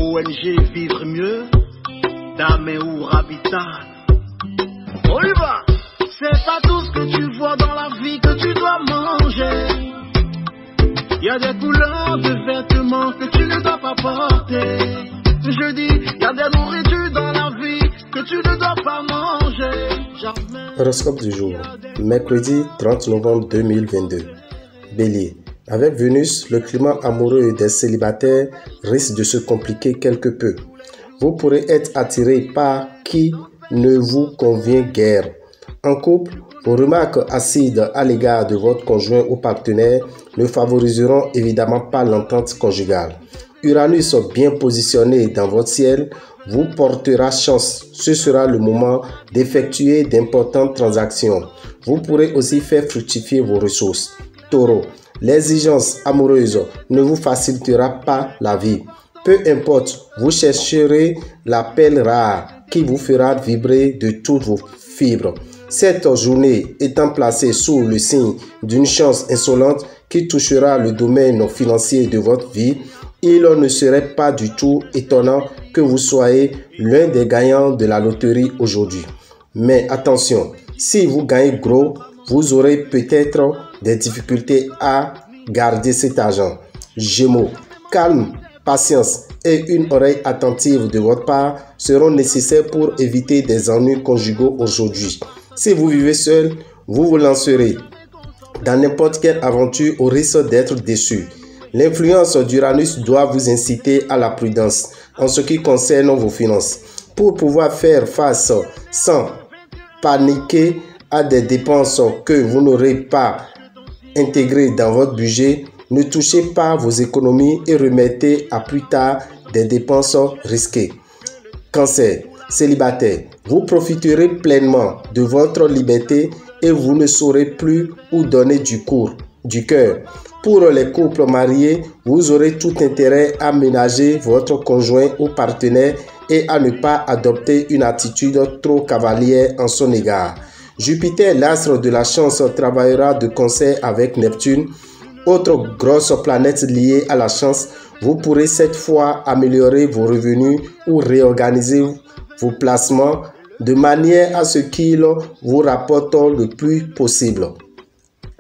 ONG Vivre Mieux, d'Améour Habitat. On y va! C'est pas tout ce que tu vois dans la vie que tu dois manger. Il y a des couleurs de vêtements que tu ne dois pas porter. Je dis, il y a des nourritures dans la vie que tu ne dois pas manger. Jamais. Horoscope du jour, mercredi 30 novembre 2022. Bélier. Avec Vénus, le climat amoureux des célibataires risque de se compliquer quelque peu. Vous pourrez être attiré par qui ne vous convient guère. En couple, vos remarques acides à l'égard de votre conjoint ou partenaire ne favoriseront évidemment pas l'entente conjugale. Uranus bien positionné dans votre ciel vous portera chance. Ce sera le moment d'effectuer d'importantes transactions. Vous pourrez aussi faire fructifier vos ressources. Taureau, l'exigence amoureuse ne vous facilitera pas la vie. Peu importe, vous chercherez la perle rare qui vous fera vibrer de toutes vos fibres. Cette journée étant placée sous le signe d'une chance insolente qui touchera le domaine financier de votre vie, il ne serait pas du tout étonnant que vous soyez l'un des gagnants de la loterie aujourd'hui. Mais attention, si vous gagnez gros, vous aurez peut-être des difficultés à garder cet argent. Gémeaux, calme, patience et une oreille attentive de votre part seront nécessaires pour éviter des ennuis conjugaux aujourd'hui. Si vous vivez seul, vous vous lancerez dans n'importe quelle aventure au risque d'être déçu. L'influence d'Uranus doit vous inciter à la prudence en ce qui concerne vos finances. Pour pouvoir faire face sans paniquer à des dépenses que vous n'aurez pas intégrées dans votre budget, ne touchez pas vos économies et remettez à plus tard des dépenses risquées. Cancer, célibataire, vous profiterez pleinement de votre liberté et vous ne saurez plus où donner du cœur. Pour les couples mariés, vous aurez tout intérêt à ménager votre conjoint ou partenaire et à ne pas adopter une attitude trop cavalière en son égard. Jupiter, l'astre de la chance, travaillera de concert avec Neptune, autre grosse planète liée à la chance. Vous pourrez cette fois améliorer vos revenus ou réorganiser vos placements de manière à ce qu'ils vous rapportent le plus possible.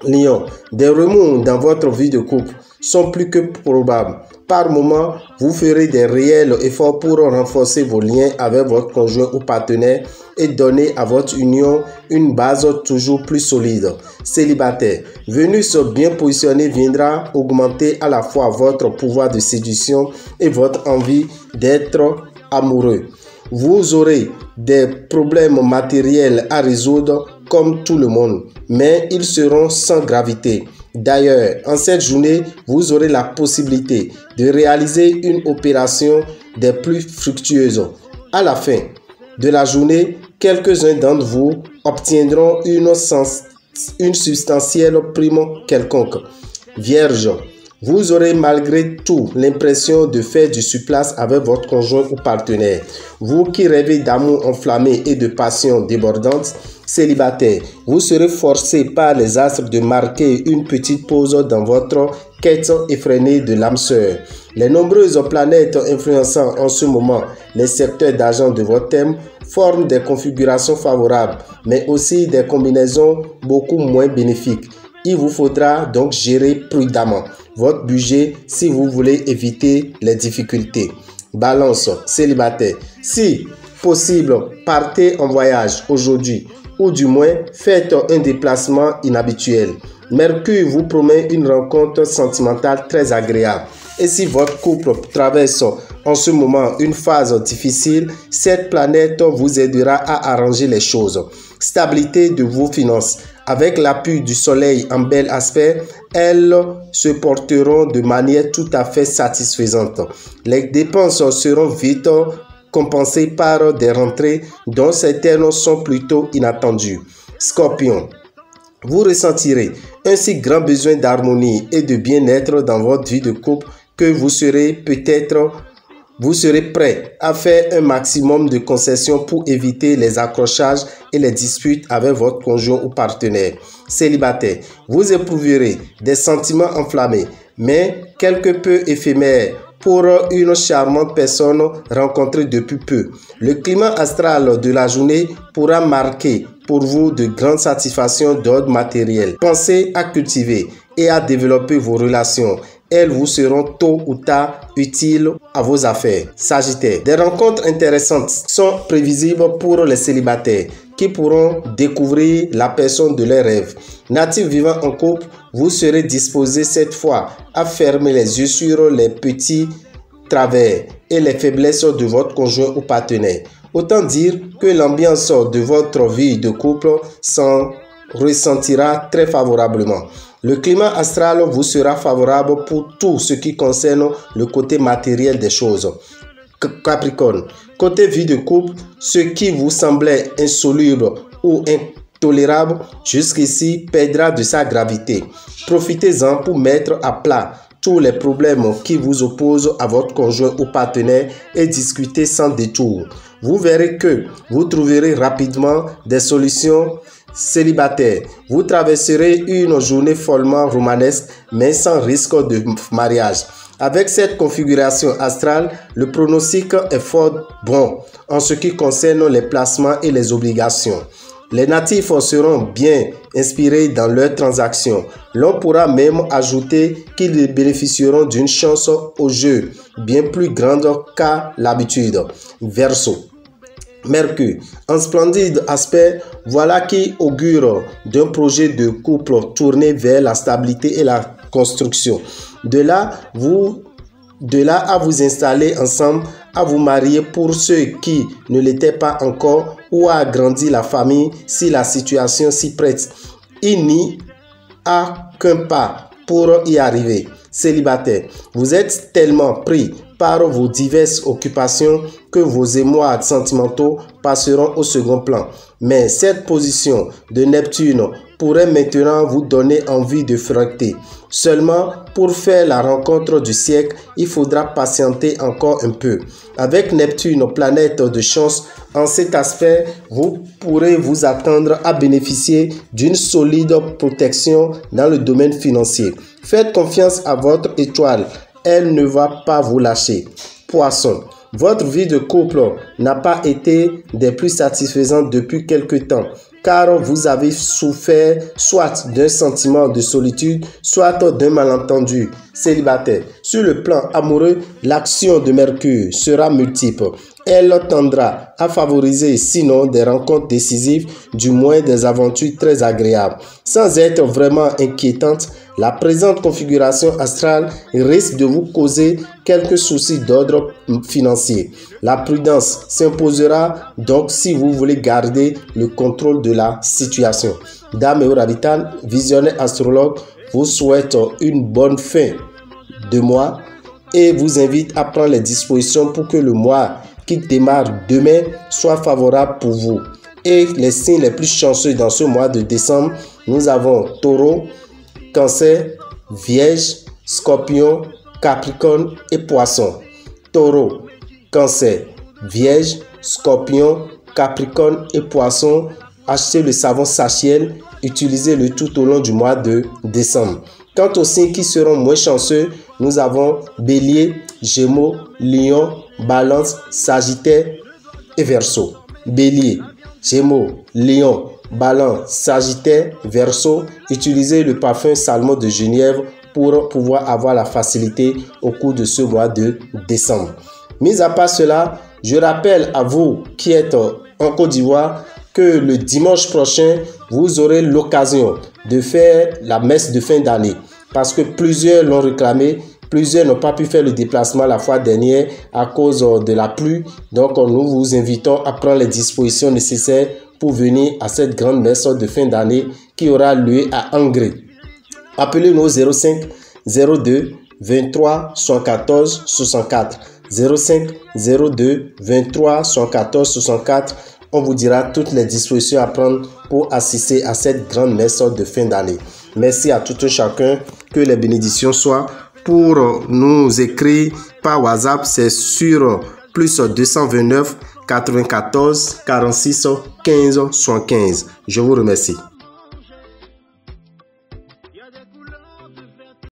Lion, des remous dans votre vie de couple sont plus que probables. Par moment, vous ferez des réels efforts pour renforcer vos liens avec votre conjoint ou partenaire et donner à votre union une base toujours plus solide. Célibataire, Vénus bien positionnée viendra augmenter à la fois votre pouvoir de séduction et votre envie d'être amoureux. Vous aurez des problèmes matériels à résoudre comme tout le monde, mais ils seront sans gravité. D'ailleurs, en cette journée, vous aurez la possibilité de réaliser une opération des plus fructueuses. À la fin de la journée, quelques-uns d'entre vous obtiendront une substantielle prime quelconque. Vierge, vous aurez malgré tout l'impression de faire du surplace avec votre conjoint ou partenaire. Vous qui rêvez d'amour enflammé et de passion débordante, célibataire, vous serez forcé par les astres de marquer une petite pause dans votre quête effrénée de l'âme sœur. Les nombreuses planètes influençant en ce moment les secteurs d'argent de votre thème forment des configurations favorables, mais aussi des combinaisons beaucoup moins bénéfiques. Il vous faudra donc gérer prudemment votre budget si vous voulez éviter les difficultés. Balance, célibataire, si possible, partez en voyage aujourd'hui ou du moins faites un déplacement inhabituel. Mercure vous promet une rencontre sentimentale très agréable. Et si votre couple traverse en ce moment une phase difficile, cette planète vous aidera à arranger les choses. Stabilité de vos finances. Avec l'appui du soleil en bel aspect, elles se porteront de manière tout à fait satisfaisante. Les dépenses seront vite compensées par des rentrées dont certaines sont plutôt inattendues. Scorpion, vous ressentirez un si grand besoin d'harmonie et de bien-être dans votre vie de couple que vous serez prêt à faire un maximum de concessions pour éviter les accrochages et les disputes avec votre conjoint ou partenaire. Célibataire, vous éprouverez des sentiments enflammés, mais quelque peu éphémères pour une charmante personne rencontrée depuis peu. Le climat astral de la journée pourra marquer pour vous de grandes satisfactions d'ordre matériel. Pensez à cultiver et à développer vos relations. Elles vous seront tôt ou tard utiles à vos affaires. Sagittaire, des rencontres intéressantes sont prévisibles pour les célibataires qui pourront découvrir la personne de leurs rêves. Natifs vivant en couple, vous serez disposés cette fois à fermer les yeux sur les petits travers et les faiblesses de votre conjoint ou partenaire. Autant dire que l'ambiance de votre vie de couple s'en ressentira très favorablement. Le climat astral vous sera favorable pour tout ce qui concerne le côté matériel des choses. Capricorne, côté vie de couple, ce qui vous semblait insoluble ou intolérable jusqu'ici perdra de sa gravité. Profitez-en pour mettre à plat tous les problèmes qui vous opposent à votre conjoint ou partenaire et discuter sans détour. Vous verrez que vous trouverez rapidement des solutions célibataires. Vous traverserez une journée follement romanesque mais sans risque de mariage. Avec cette configuration astrale, le pronostic est fort bon en ce qui concerne les placements et les obligations. Les natifs seront bien inspirés dans leurs transactions. L'on pourra même ajouter qu'ils bénéficieront d'une chance au jeu bien plus grande qu'à l'habitude. Verseau. Mercure, un splendide aspect, voilà qui augure d'un projet de couple tourné vers la stabilité et la construction. De là à vous installer ensemble, à vous marier pour ceux qui ne l'étaient pas encore ou à agrandir la famille si la situation s'y prête. Il n'y a qu'un pas pour y arriver. Célibataire, vous êtes tellement pris par vos diverses occupations que vos émois sentimentaux passeront au second plan. Mais cette position de Neptune pourrait maintenant vous donner envie de frotter. Seulement, pour faire la rencontre du siècle, il faudra patienter encore un peu. Avec Neptune, planète de chance, en cet aspect, vous pourrez vous attendre à bénéficier d'une solide protection dans le domaine financier. Faites confiance à votre étoile. Elle ne va pas vous lâcher. Poisson, votre vie de couple n'a pas été des plus satisfaisantes depuis quelque temps, car vous avez souffert soit d'un sentiment de solitude, soit d'un malentendu. Célibataire, sur le plan amoureux, l'action de Mercure sera multiple. Elle tendra à favoriser, sinon des rencontres décisives, du moins des aventures très agréables. Sans être vraiment inquiétante, la présente configuration astrale risque de vous causer quelques soucis d'ordre financier. La prudence s'imposera donc si vous voulez garder le contrôle de la situation. Dame et Habitant, visionnaire astrologue, vous souhaite une bonne fin de mois et vous invite à prendre les dispositions pour que le mois qui démarre demain soit favorable pour vous. Et les signes les plus chanceux dans ce mois de décembre, nous avons Taureau, Cancer, Vierge, Scorpion, Capricorne et Poisson. Taureau, Cancer, Vierge, Scorpion, Capricorne et Poisson. Achetez le savon Sachiel, utilisez-le tout au long du mois de décembre. Quant aux signes qui seront moins chanceux, nous avons Bélier, Gémeaux, Lion, Balance, Sagittaire et Verseau. Bélier, Gémeaux, Lion, Balance, Sagittaire, Verseau. Utilisez le parfum Salmon de Genièvre pour pouvoir avoir la facilité au cours de ce mois de décembre. Mis à part cela, je rappelle à vous qui êtes en Côte d'Ivoire que le dimanche prochain, vous aurez l'occasion de faire la messe de fin d'année parce que plusieurs l'ont réclamé. Plusieurs n'ont pas pu faire le déplacement la fois dernière à cause de la pluie. Donc, nous vous invitons à prendre les dispositions nécessaires pour venir à cette grande messe de fin d'année qui aura lieu à Angré. Appelez-nous au 05 02 23 114 64. 05 02 23 114 64. On vous dira toutes les dispositions à prendre pour assister à cette grande messe de fin d'année. Merci à tout un chacun. Que les bénédictions soient. Pour nous écrire par WhatsApp, c'est sur plus 229 94 46 15 75. Je vous remercie.